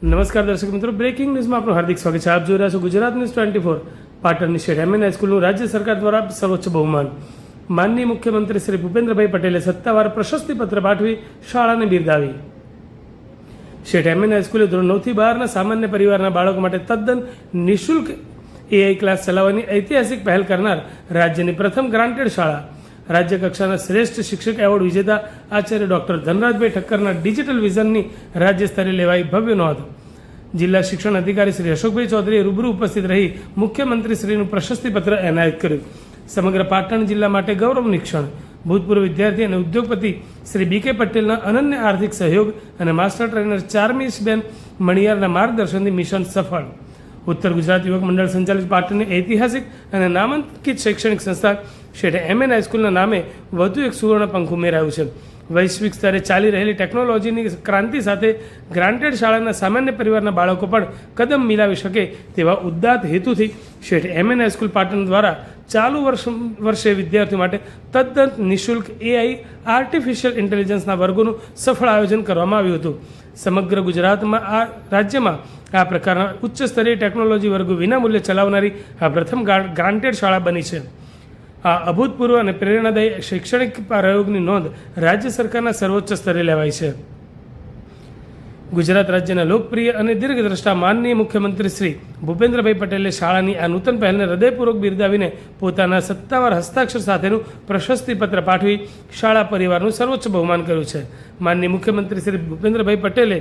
નમસ્કાર દર્શક મિત્રો, બ્રેકિંગ ન્યૂઝમાં આપનું હાર્દિક સ્વાગત છે. આપ જોઈ રહ્યા છો ગુજરાત ન્યૂઝ 24. પાટણની શેઠ એમએન હાઈસ્કૂલનું રાજ્ય સરકાર દ્વારા સર્વોચ્ચ બહુમાન. માનનીય મુખ્યમંત્રી શ્રી ભૂપેન્દ્રભાઈ પટેલે સત્તાવાર પ્રશસ્તિપત્ર પાઠવી શાળાને બિરદાવી. શેઠ એમએન હાઈસ્કૂલે ધોરણ 9 થી 12ના સામાન્ય પરિવારના બાળકો માટે તદ્દન નિઃશુલ્ક એઆઈ ક્લાસ ચલાવવાની ઐતિહાસિક પહેલ કરનાર રાજ્યની પ્રથમ ગ્રાન્ટેડ શાળા. રાજ્ય કક્ષાના શ્રેષ્ઠ શિક્ષક એવોર્ડ વિજેતા આચાર્ય ડોક્ટર ધનરાજભાઈ ઠક્કરના ડિજિટલ વિઝનની રાજ્ય સ્તરે લેવાઈ ભવ્ય નોંધ. જિલ્લા શિક્ષણ અધિકારી શ્રી અશોકભાઈ ચૌધરીએ રૂબરૂ ઉપસ્થિત રહી મુખ્યમંત્રી શ્રીનું પ્રશસ્તિપત્ર એનાયત કર્યું. સમગ્ર પાટણ જિલ્લા માટે ગૌરવની ક્ષણ. ભૂતપૂર્વ વિદ્યાર્થી અને ઉદ્યોગપતિ શ્રી બીકે પટેલના અનન્ય આર્થિક સહયોગ અને માસ્ટર ટ્રેનર ચારમીશબેન મણિયારના માર્ગદર્શનથી મિશન સફળ. ઉત્તર ગુજરાત યુવક મંડળ સંચાલિત પાટણની ઐતિહાસિક અને નામાંકિત શૈક્ષણિક સંસ્થા શેઠ એમએન હાઈસ્કૂલના નામે વધુ એક સુવર્ણ પંખ ઉમેરાયું છે. વૈશ્વિક સ્તરે ચાલી રહેલી ટેકનોલોજીની ક્રાંતિ સાથે ગ્રાન્ટેડ શાળાના સામાન્ય પરિવારના બાળકો પણ કદમ મિલાવી શકે તેવા ઉદાત્ત હેતુથી શેઠ એમએન હાઈસ્કૂલ પાટણ દ્વારા ચાલુ વર્ષે વિદ્યાર્થીઓ માટે તદ્દન નિઃશુલ્ક એઆઈ આર્ટિફિશિયલ ઇન્ટેલિજન્સના વર્ગોનું સફળ આયોજન કરવામાં આવ્યું હતું. સમગ્ર ગુજરાતમાં રાજ્યમાં આ પ્રકારના ઉચ્ચ સ્તરીય ટેકનોલોજી વર્ગો વિનામૂલ્યે ચલાવનારી આ પ્રથમ ગ્રાન્ટેડ શાળા બની છે. આ અભૂતપૂર્વ અને પ્રેરણાદાયી શૈક્ષણિક પ્રયોગની નોંધ રાજ્ય સરકારના સર્વોચ્ચ સ્તરે લેવાઈ છે. ગુજરાત રાજ્યના લોકપ્રિય અને દીર્ઘદ્રષ્ટા માનનીય મુખ્યમંત્રી શ્રી ભૂપેન્દ્રભાઈ પટેલે શાળાની આ નૂતન પહેલને હૃદયપૂર્વક બિરદાવીને પોતાના સત્તાવાર હસ્તાક્ષર સાથેનું પ્રશસ્તિપત્ર પાઠવી શાળા પરિવારનું સર્વોચ્ચ બહુમાન કર્યું છે. માનનીય મુખ્યમંત્રી શ્રી ભૂપેન્દ્રભાઈ પટેલે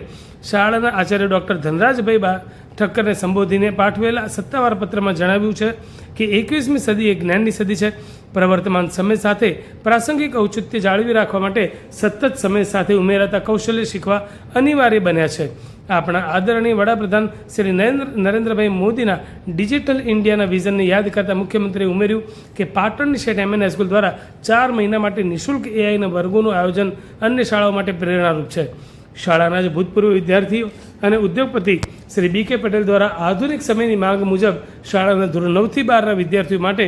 શાળાના આચાર્ય ડોક્ટર ધનરાજભાઈ ઠક્કરને સંબોધીને પાઠવેલા સત્તાવાર પત્રમાં જણાવ્યું છે કે 21મી સદી એ જ્ઞાનની સદી છે. પ્રવર્તમાન સમય સાથે પ્રાસંગિક ઔચિત્ય જાળવી રાખવા માટે સતત સમય સાથે ઉમેરાતા કૌશલ્ય શીખવા અનિવાર્ય બન્યા છે. આપણા આદરણીય વડાપ્રધાન શ્રી નરેન્દ્રભાઈ મોદીના ડિજિટલ ઇન્ડિયાના વિઝનને યાદ કરતા મુખ્યમંત્રીએ ઉમેર્યું કે પાટણની શેઠ એમએન હાઈસ્કૂલ દ્વારા 4 મહિના માટે નિઃશુલ્ક એઆઈના વર્ગોનું આયોજન અન્ય શાળાઓ માટે પ્રેરણારૂપ છે. શાળાના જ ભૂતપૂર્વ વિદ્યાર્થીઓ અને ઉદ્યોગપતિ શ્રી બીકે પટેલ દ્વારા આધુનિક સમયની માંગ મુજબ શાળાના ધોરણ 9 થી 12ના વિદ્યાર્થીઓ માટે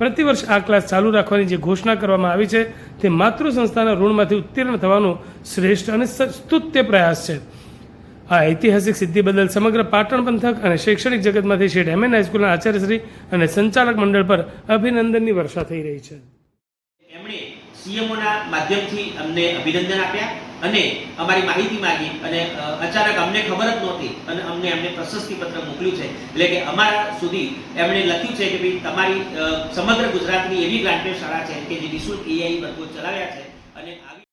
પ્રતિવર્ષ આ ક્લાસ ચાલુ રાખવાની જે ઘોષણા કરવામાં આવી છે તે માતૃ સંસ્થાના ઋણમાંથી ઉત્તીર્ણ થવાનો શ્રેષ્ઠ અને સ્તુત્ય પ્રયાસ છે. આ ઐતિહાસિક સિદ્ધિ બદલ સમગ્ર પાટણ પંથક અને શૈક્ષણિક જગતમાંથી શેઠ એમએન હાઈસ્કૂલના આચાર્યશ્રી અને સંચાલક મંડળ પર અભિનંદનની વર્ષા થઈ રહી છે. એમણે સીએમઓના માધ્યમથી અમને અભિનંદન આપ્યા અને અમારી માહિતી માંગી અને અચાનક અમને ખબર જ નહોતી અને એમને પ્રશસ્તિપત્ર મોકલ્યું છે. એટલે કે અમારા સુધી એમણે લખ્યું છે કે ભાઈ તમારી સમગ્ર ગુજરાતની એવી ગ્રાન્ટેડ શાળા છે કે જે નિઃશુલ્ક એઆઈ વર્ગો ચલાવ્યા છે અને